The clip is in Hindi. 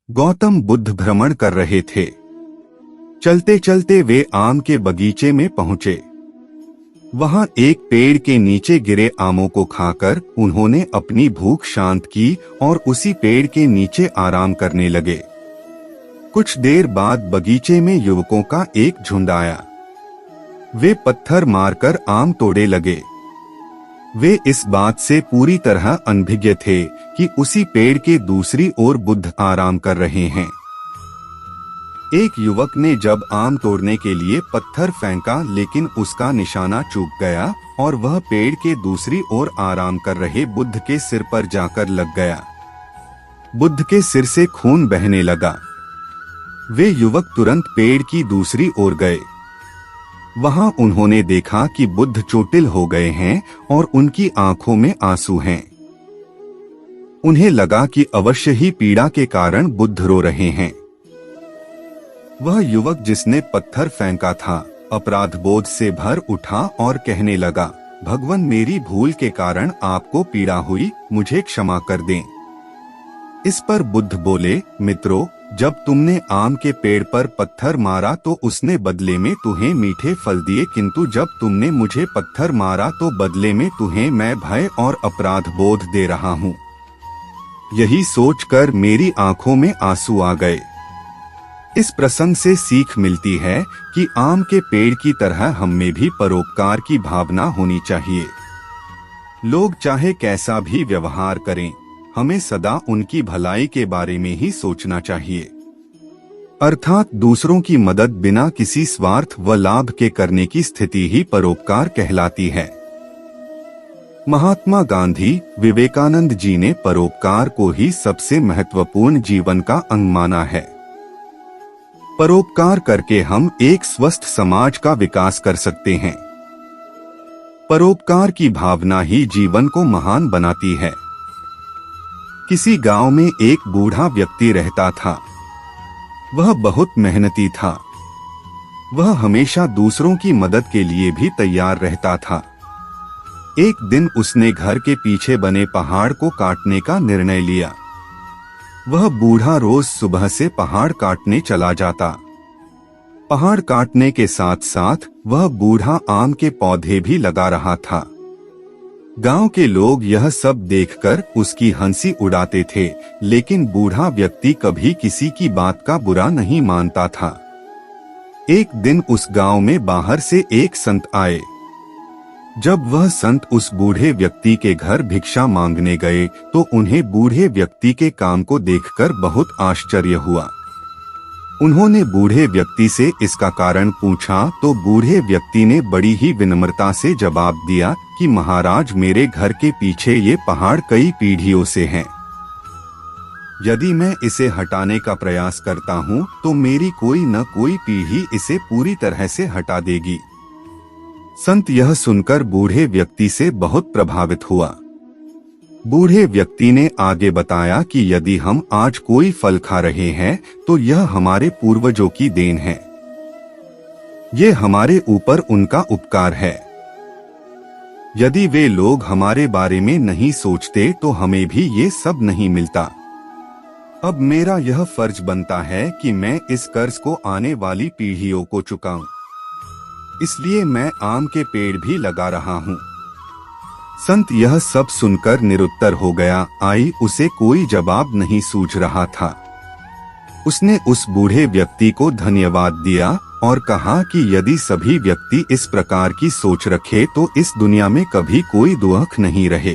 गौतम बुद्ध भ्रमण कर रहे थे। चलते चलते वे आम के बगीचे में पहुंचे। वहां एक पेड़ के नीचे गिरे आमों को खाकर उन्होंने अपनी भूख शांत की और उसी पेड़ के नीचे आराम करने लगे। कुछ देर बाद बगीचे में युवकों का एक झुंड आया। वे पत्थर मारकर आम तोड़ने लगे। वे इस बात से पूरी तरह अनभिज्ञ थे कि उसी पेड़ के दूसरी ओर बुद्ध आराम कर रहे हैं। एक युवक ने जब आम तोड़ने के लिए पत्थर फेंका, लेकिन उसका निशाना चूक गया और वह पेड़ के दूसरी ओर आराम कर रहे बुद्ध के सिर पर जाकर लग गया। बुद्ध के सिर से खून बहने लगा। वे युवक तुरंत पेड़ की दूसरी ओर गए। वहां उन्होंने देखा कि बुद्ध चोटिल हो गए हैं और उनकी आंखों में आंसू हैं। उन्हें लगा कि अवश्य ही पीड़ा के कारण बुद्ध रो रहे हैं। वह युवक जिसने पत्थर फेंका था अपराध बोध से भर उठा और कहने लगा, भगवान, मेरी भूल के कारण आपको पीड़ा हुई, मुझे क्षमा कर दें। इस पर बुद्ध बोले, मित्रों, जब तुमने आम के पेड़ पर पत्थर मारा तो उसने बदले में तुम्हें मीठे फल दिए, किंतु जब तुमने मुझे पत्थर मारा तो बदले में तुम्हें मैं भय और अपराध बोध दे रहा हूँ। यही सोचकर मेरी आंखों में आंसू आ गए। इस प्रसंग से सीख मिलती है कि आम के पेड़ की तरह हम में भी परोपकार की भावना होनी चाहिए। लोग चाहे कैसा भी व्यवहार करें, हमें सदा उनकी भलाई के बारे में ही सोचना चाहिए। अर्थात दूसरों की मदद बिना किसी स्वार्थ व लाभ के करने की स्थिति ही परोपकार कहलाती है। महात्मा गांधी, विवेकानंद जी ने परोपकार को ही सबसे महत्वपूर्ण जीवन का अंग माना है। परोपकार करके हम एक स्वस्थ समाज का विकास कर सकते हैं। परोपकार की भावना ही जीवन को महान बनाती है। किसी गांव में एक बूढ़ा व्यक्ति रहता था। वह बहुत मेहनती था। वह हमेशा दूसरों की मदद के लिए भी तैयार रहता था। एक दिन उसने घर के पीछे बने पहाड़ को काटने का निर्णय लिया। वह बूढ़ा रोज सुबह से पहाड़ काटने चला जाता। पहाड़ काटने के साथ साथ वह बूढ़ा आम के पौधे भी लगा रहा था। गांव के लोग यह सब देखकर उसकी हंसी उड़ाते थे, लेकिन बूढ़ा व्यक्ति कभी किसी की बात का बुरा नहीं मानता था। एक दिन उस गांव में बाहर से एक संत आए। जब वह संत उस बूढ़े व्यक्ति के घर भिक्षा मांगने गए तो उन्हें बूढ़े व्यक्ति के काम को देखकर बहुत आश्चर्य हुआ। उन्होंने बूढ़े व्यक्ति से इसका कारण पूछा तो बूढ़े व्यक्ति ने बड़ी ही विनम्रता से जवाब दिया कि महाराज, मेरे घर के पीछे ये पहाड़ कई पीढ़ियों से हैं। यदि मैं इसे हटाने का प्रयास करता हूँ तो मेरी कोई न कोई पीढ़ी इसे पूरी तरह से हटा देगी। संत यह सुनकर बूढ़े व्यक्ति से बहुत प्रभावित हुआ। बूढ़े व्यक्ति ने आगे बताया कि यदि हम आज कोई फल खा रहे हैं तो यह हमारे पूर्वजों की देन है। ये हमारे ऊपर उनका उपकार है। यदि वे लोग हमारे बारे में नहीं सोचते तो हमें भी ये सब नहीं मिलता। अब मेरा यह फर्ज बनता है कि मैं इस कर्ज को आने वाली पीढ़ियों को चुकाऊं। इसलिए मैं आम के पेड़ भी लगा रहा हूँ। संत यह सब सुनकर निरुत्तर हो गया। उसे कोई जवाब नहीं सूझ रहा था। उसने उस बूढ़े व्यक्ति को धन्यवाद दिया और कहा कि यदि सभी व्यक्ति इस प्रकार की सोच रखे तो इस दुनिया में कभी कोई दुख नहीं रहे।